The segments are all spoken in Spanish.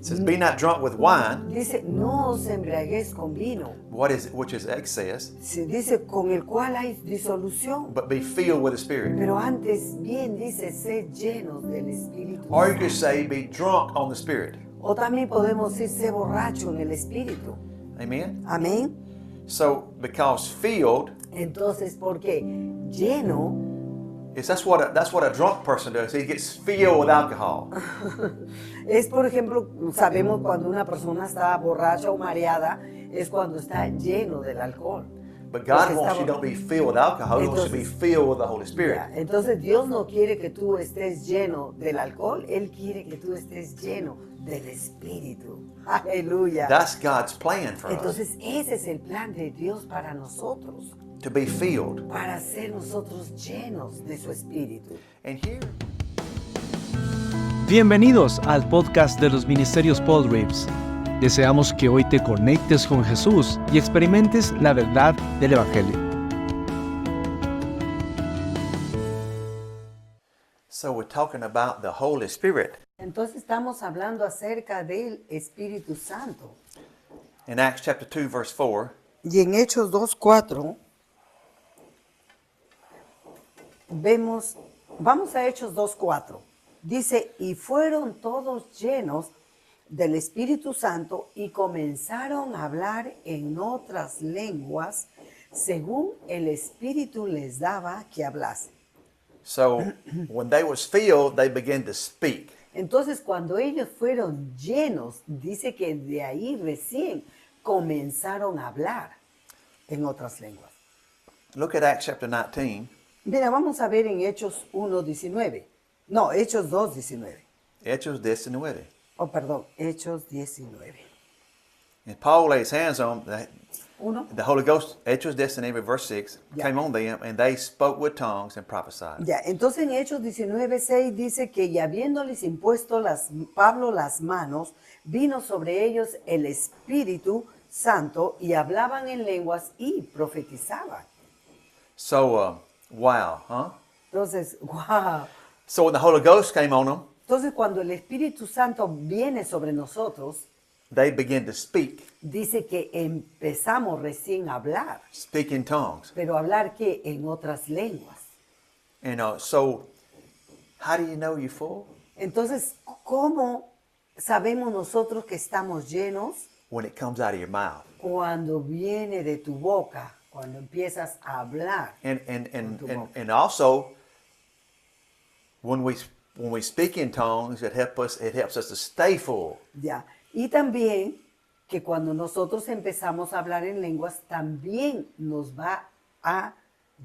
says, be not drunk with wine, Dice, no os embriaguéis con vino. which is excess, Se dice, con el cual hay disolución. but be filled with the Spirit. Pero antes bien dice, sed llenos del Espíritu. Or you could say, be drunk on the Spirit. O también podemos decir, sé borracho en el Espíritu. Amen? Amén. So, because filled, Entonces, porque lleno that's what a drunk person does. He gets filled with alcohol. es, por ejemplo, sabemos cuando una persona está borracha o mareada, es cuando está lleno del alcohol. But God Porque wants está you not to be filled with alcohol. He wants you to be filled with the Holy Spirit. Ya, entonces Dios no quiere que tú estés lleno del alcohol, Él quiere que tú estés lleno del Espíritu. Aleluya. That's God's plan for us, Entonces ese es el plan de Dios para nosotros, to be filled. para ser nosotros llenos de su Espíritu. And here, Bienvenidos al podcast de los Ministerios Paul Reeves. Deseamos que hoy te conectes con Jesús y experimentes la verdad del Evangelio. so we're talking about the Holy Spirit. Entonces estamos hablando acerca del Espíritu Santo. In Acts chapter 2, verse 4, Y en Hechos 2:4 vamos a Hechos 2:4. Dice, y fueron todos llenos del Espíritu Santo y comenzaron a hablar en otras lenguas según el Espíritu les daba que hablasen. so when they was filled, they began to speak. Entonces, cuando ellos fueron llenos, dice que de ahí recién comenzaron a hablar en otras lenguas. Look at Acts chapter 19. Mira, vamos a ver en Hechos 1:19. No, Hechos 2:19. Hechos 19. Oh, perdón, Hechos 19. And Paul laid his hands on the Holy Ghost, Hechos 19, verse 6, Yeah. came on them, and they spoke with tongues and prophesied. Ya, entonces en Hechos 19:6 dice que y habiéndoles impuesto Pablo las manos, vino sobre ellos el Espíritu Santo y hablaban en lenguas y profetizaban. So, wow, huh? Entonces, wow. So when the Holy Ghost came on them, Entonces cuando el Espíritu Santo viene sobre nosotros, they began to speak dice que empezamos recién a hablar, in tongues. pero hablar que en otras lenguas. And so, how do you know you're full? Entonces, ¿cómo sabemos nosotros que estamos llenos? When it comes out of your mouth. Cuando viene de tu boca, cuando empiezas a hablar. And also, when we speak in tongues, it helps us to stay full. Ya. Y también que cuando nosotros empezamos a hablar en lenguas, también nos va a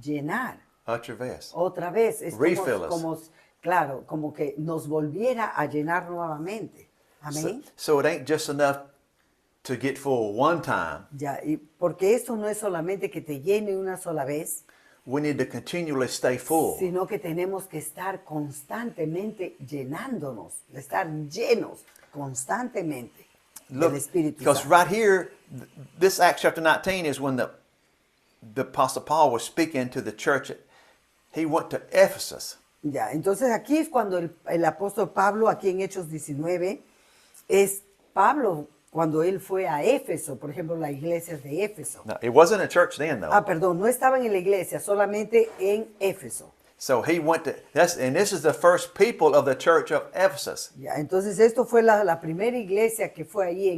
llenar. Otra vez. Otra vez. Es Refill us. claro, como que nos volviera a llenar nuevamente. Amén. So it ain't just enough to get full one time. Ya, y porque esto no es solamente que te llene una sola vez, We need to continually stay full. sino que tenemos que estar constantemente llenándonos, de estar llenos constantemente del Espíritu Because Santo. right here, this Acts chapter 19 is when the Apostle Paul was speaking to the church. He went to Ephesus. Ya, entonces aquí es cuando el apóstol Pablo, aquí en Hechos 19, es Pablo cuando él fue a Éfeso, por ejemplo, la iglesia de Éfeso. Now, it wasn't a church then, though. Perdón, no estaban en la iglesia, solamente en Éfeso. So he went to, and this is the first people of the church of Ephesus. Ya, entonces esto fue la primera iglesia que fue ahí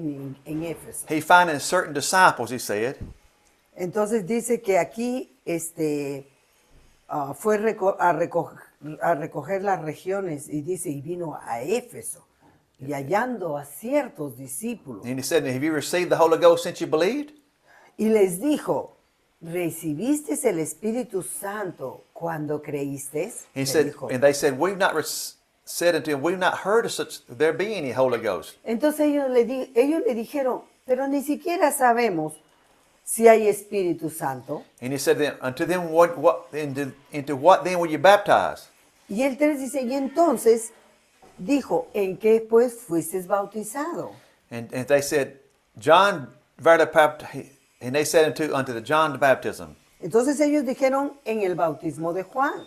en Éfeso. He finding certain disciples, he said, Entonces dice que aquí fue a recoger las regiones y dice, y vino a Éfeso, y hallando a ciertos discípulos. and he said, have you received the Holy Ghost since you believed? Y les dijo, ¿recibiste el Espíritu Santo cuando creíste? He Le said, dijo. and they said, we've not said unto him, we've not heard of such there be any Holy Ghost. Entonces ellos le dijeron, pero ni siquiera sabemos si hay Espíritu Santo. And he said, unto them, into what then were you baptized? Y el 3 dice, y entonces dijo, ¿en qué pues fuiste bautizado? And they said, John verily baptized, and they said unto the John the baptism. Entonces ellos dijeron, en el bautismo de Juan.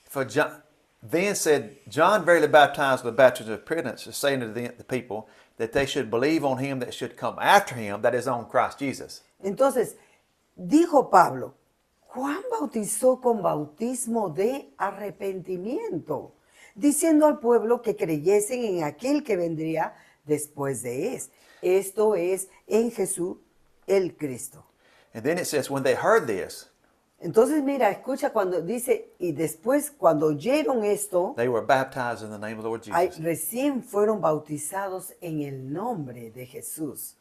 For John, then said, John verily baptized with the baptism of repentance, saying to the people, that they should believe on him that should come after him, that is on Christ Jesus. Entonces, dijo Pablo, Juan bautizó con bautismo de arrepentimiento, diciendo al pueblo que creyesen en aquel que vendría después de él. Esto es en Jesús el Cristo. And then it says, when they heard this, Entonces, mira, escucha cuando dice, y después cuando oyeron esto, they were baptized in the name of the Lord Jesus. recién fueron bautizados en el nombre de Jesús.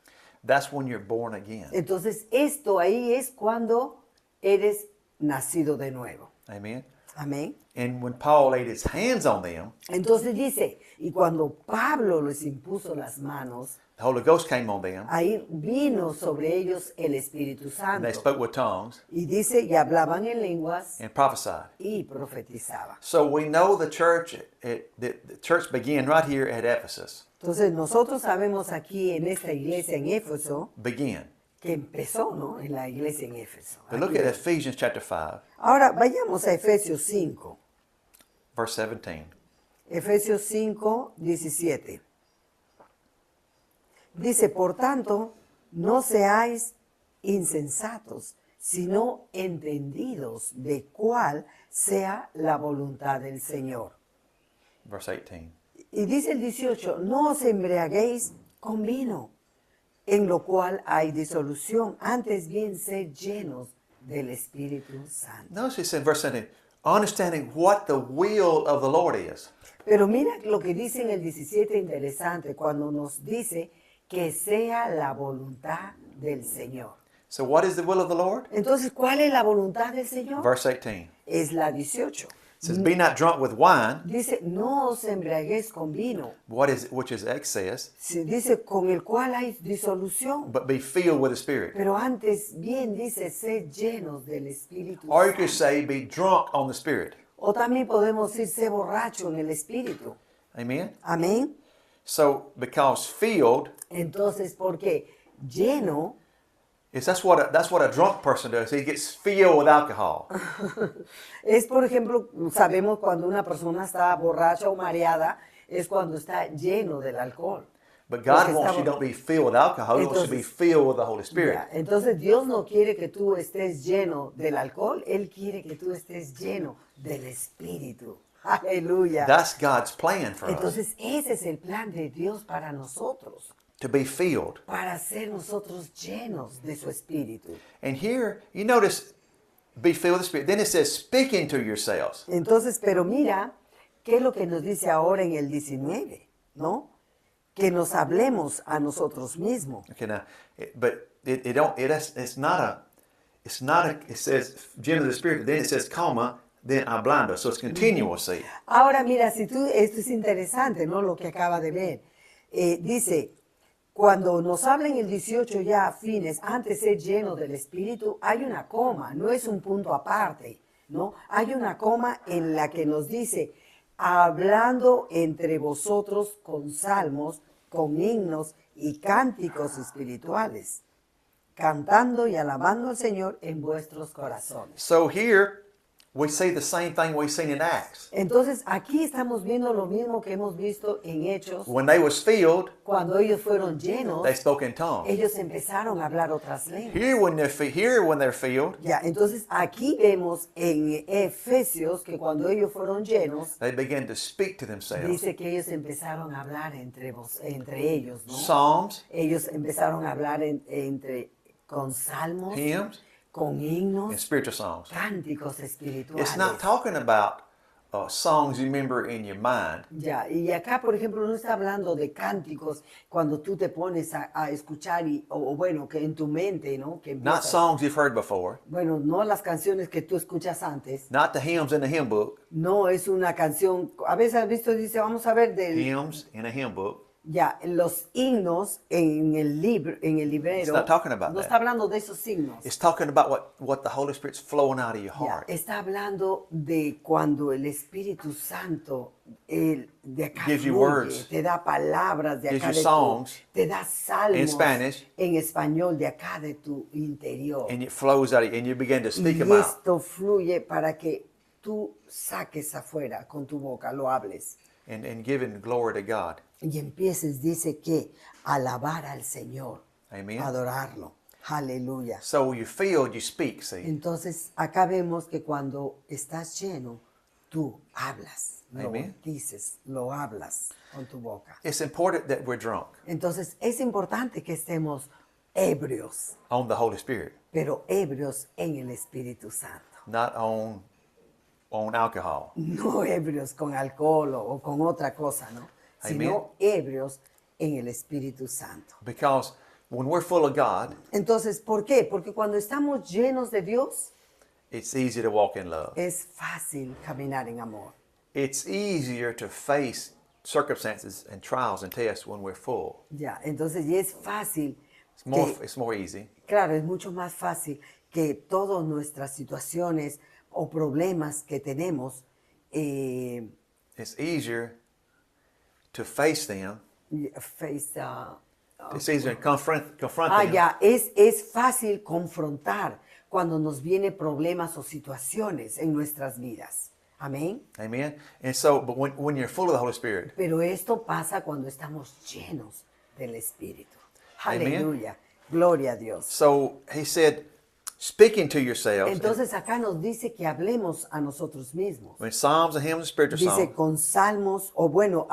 That's when you're born again. Entonces, esto ahí es cuando eres nacido de nuevo. Amen. Amén. And when Paul laid his hands on them, Entonces dice, y cuando Pablo les impuso las manos, the Holy Ghost came on them, ahí vino sobre ellos el Espíritu and they Santo. spoke with tongues Y dice, y hablaban en lenguas and prophesied. y profetizaban. So we know the church began right here at Ephesus. Entonces nosotros sabemos aquí en esta iglesia en Éfeso, Began. que empezó, ¿no? En la iglesia en Éfeso. But look Aquí. at Ephesians chapter 5, Ahora vayamos a Efesios 5. verse 17. Efesios 5, 17. Dice, por tanto, no seáis insensatos, sino entendidos de cuál sea la voluntad del Señor. Verse 18. Y dice el 18, no os embriaguéis con vino, en lo cual hay disolución, antes bien sed llenos del Espíritu Santo. Notice it said in verse 17, understanding what the will of the Lord is. Pero mira lo que dice en el 17 interesante, cuando nos dice que sea la voluntad del Señor. So what is the will of the Lord? Entonces, ¿cuál es la voluntad del Señor? Verse 18. Es la 18. It says, be not drunk with wine, Dice, no os embriaguéis con vino. which is excess, Se dice, con el cual hay disolución. but be filled with the Spirit. Pero antes bien dice, sed llenos del Espíritu Or you could Santo. say, be drunk on the Spirit. O también podemos decir, sé borracho en el Espíritu. Amen? Amén. So, because filled, Entonces, porque lleno, that's what a drunk person does. He gets filled with alcohol. es, por ejemplo, sabemos cuando una persona está borracha o mareada, es cuando está lleno del alcohol. But God Porque wants está you don't be filled with alcohol. He wants you to be Entonces- filled with the Holy Spirit. Ya, entonces Dios no quiere que tú estés lleno del alcohol, Él quiere que tú estés lleno del Espíritu. Aleluya. That's God's plan for us, Entonces ese es el plan de Dios para nosotros, to be filled. para ser nosotros llenos de su Espíritu. And here, you notice, be filled with the Spirit. Then it says, speaking to yourselves. Entonces, pero mira, ¿qué es lo que nos dice ahora en el 19? ¿No? Que nos hablemos a nosotros mismos. Okay, now, it says, general of the Spirit, then it says, comma, then hablando. So it's continuous, see. Ahora mira, si tú, esto es interesante, ¿no? Lo que acaba de ver. Dice, cuando nos habla en el 18 ya a fines, antes de ser lleno del Espíritu, hay una coma, no es un punto aparte, ¿no? Hay una coma en la que nos dice, hablando entre vosotros con salmos, con himnos y cánticos espirituales, cantando y alabando al Señor en vuestros corazones. So here, we see the same thing we've seen in Acts. Entonces, aquí estamos viendo lo mismo que hemos visto en Hechos. When they was filled, Cuando ellos fueron llenos, they spoke in tongues. ellos empezaron a hablar otras lenguas. Here, when they're filled, Ya, entonces aquí vemos en Efesios que cuando ellos fueron llenos, they began to speak to themselves. dice que ellos empezaron a hablar entre ellos, ¿no? Psalms, Ellos empezaron a hablar con salmos, hymns, con and himnos, spiritual songs. cánticos espirituales. It's not talking about songs you remember in your mind. Ya, y acá, por ejemplo, no está hablando de cánticos cuando tú te pones a escuchar, o bueno, que en tu mente, ¿no? Que Not empiezas- songs you've heard before. Bueno, no las canciones que tú escuchas antes. Not the hymns in the hymn book. No es una canción. A veces has visto, dice, vamos a ver Hymns in a hymn book. ya, los himnos en el libro, en el librero. It's not talking about no that. está hablando de esos himnos. It's talking about what the Holy Spirit's flowing out of your Ya, heart. está hablando de cuando el Espíritu Santo de acá Gives you fluye, words. te da palabras de Gives acá you de songs te da salmos in Spanish. en español de acá de tu interior. And it flows out of you, and you begin to speak Y them out. esto fluye para que tú saques afuera con tu boca, lo hables. And giving glory to God. y empieces, dice que alabar al Señor, Amen. adorarlo. Aleluya. So you feel, you speak, see. Entonces, acá vemos que cuando estás lleno, tú hablas, lo Amen. dices, lo hablas con tu boca. It's important that we're drunk Entonces, es importante que estemos ebrios, on the Holy Spirit, pero ebrios en el Espíritu Santo. not on alcohol. No ebrios con alcohol o con otra cosa, ¿no? Sino ebrios en el Espíritu Santo. Because when we're full of God, Entonces, ¿por qué? Porque cuando estamos llenos de Dios, it's easy to walk in love. es fácil caminar en amor. It's easier to face circumstances and trials and tests when we're full. Ya, entonces y es fácil, It's more easy. claro, es mucho más fácil que todas nuestras situaciones o problemas que tenemos, It's easier to face them. face, It's easier to confront them. ya, es fácil confrontar cuando nos vienen problemas o situaciones en nuestras vidas. Amén. Amen. And so, but when you're full of the Holy Spirit, Pero esto pasa cuando estamos llenos del Espíritu. Amen. Aleluya. Gloria a Dios. so he said, speaking to yourselves Entonces acá nos dice que hablemos a nosotros mismos. in psalms and hymns and spiritual Dice songs, con salmos, o bueno,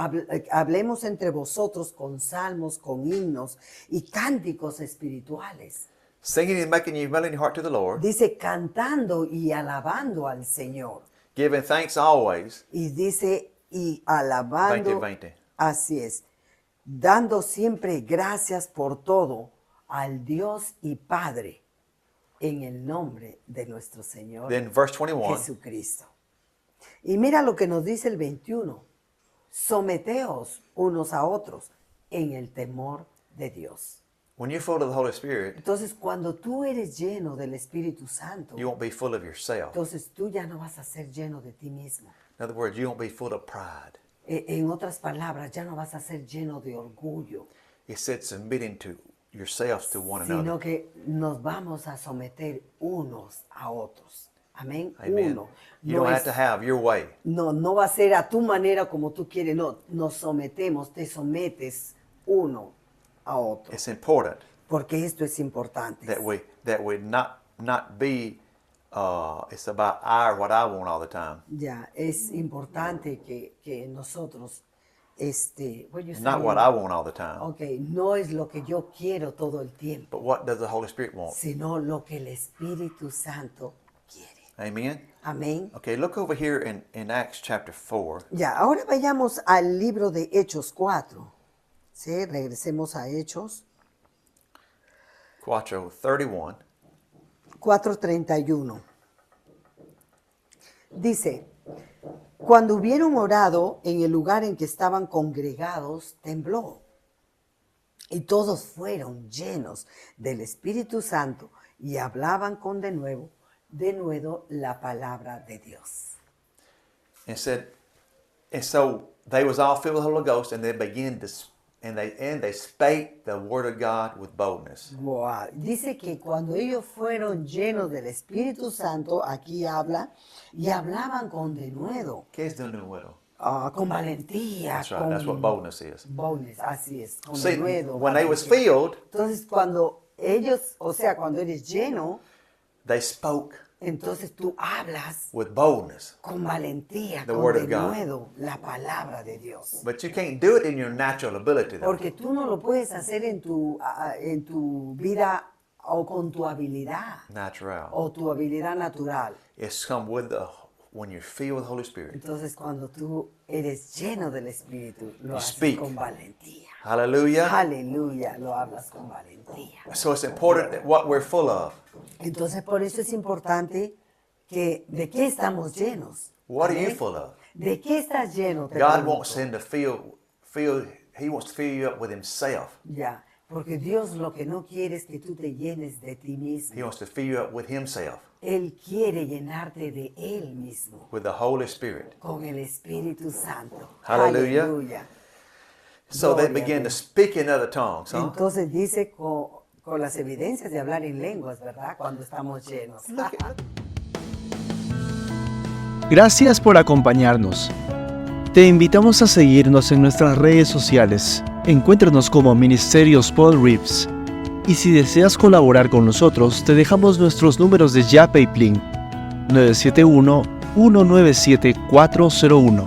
hablemos entre vosotros con salmos, con himnos y cánticos espirituales. singing and making you melody in your heart to the Lord, Dice cantando y alabando al Señor. giving thanks always. Y dice y alabando. 20. Así es. Dando siempre gracias por todo al Dios y Padre en el nombre de nuestro Señor Then verse 21, Jesucristo. Y mira lo que nos dice el 21. Someteos unos a otros en el temor de Dios. when you're full of the Holy Spirit, Entonces, cuando tú eres lleno del Espíritu Santo, you won't be full of yourself. entonces tú ya no vas a ser lleno de ti mismo. In other words, you won't be full of pride. En otras palabras, ya no vas a ser lleno de orgullo, It said submitting to yourselves to one sino another. que nos vamos a someter unos a otros. Amén. Amen. Uno. You No don't es- have to have your way. no va a ser a tu manera como tú quieres, no, nos sometemos, te sometes uno a otro, It's important porque esto es importante. that we not be it's about what I want all the time. Ya, es importante que nosotros, what you It's not say? what I want all the time. Ok, no es lo que yo quiero todo el tiempo, But what does the Holy Spirit want? sino lo que el Espíritu Santo quiere. Amen. Amén. Okay, look over here in Acts chapter 4. Ya, ahora vayamos al libro de Hechos 4. ¿Sí? Regresemos a Hechos 4:31. 4:31. Dice, cuando hubieron orado en el lugar en que estaban congregados, tembló. Y todos fueron llenos del Espíritu Santo y hablaban con denuedo la palabra de Dios. And said, and so they was all filled with the Holy Ghost, and they began to and they spake the word of God with boldness. Wow. Dice que cuando ellos fueron llenos del Espíritu Santo, aquí habla, y hablaban con denuedo, ¿Qué es denuedo? con valentía. That's right. Con That's what boldness is. boldness, así es, con See, denuedo. when they was valentía. filled, Entonces cuando ellos, o sea, cuando eres lleno, they spoke entonces tú hablas with boldness. con valentía, The con word of God. denuedo, la palabra de Dios. But you can't do it in your natural ability, though. Porque tú no lo puedes hacer en tu vida o con tu habilidad Natural. o tu habilidad natural. It's come when you're filled with the Holy Spirit. Entonces cuando tú eres lleno del Espíritu, lo haces speak. con valentía. Hallelujah. Aleluya, lo hablas con valentía. So it's important that what we're full of. Entonces por eso es importante que de qué estamos llenos. What are you Amén. full of? ¿De qué estás lleno? Te God pregunto. wants him to he wants to fill you up with himself. Ya, porque Dios lo que no quiere es que tú te llenes de ti He mismo. wants to fill you up with himself, Él quiere llenarte de Él mismo, with the Holy Spirit. con el Espíritu Santo. Hallelujah. Aleluya. So they Gloria a began to Dios. speak in other tongues, huh? Entonces dice con las evidencias de hablar en lenguas, ¿verdad? Cuando estamos llenos. Gracias por acompañarnos. Te invitamos a seguirnos en nuestras redes sociales. Encuéntranos como Ministerios Paul Reeves. Y si deseas colaborar con nosotros, te dejamos nuestros números de Yape y Plin: 971-197-401.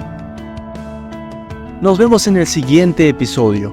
Nos vemos en el siguiente episodio.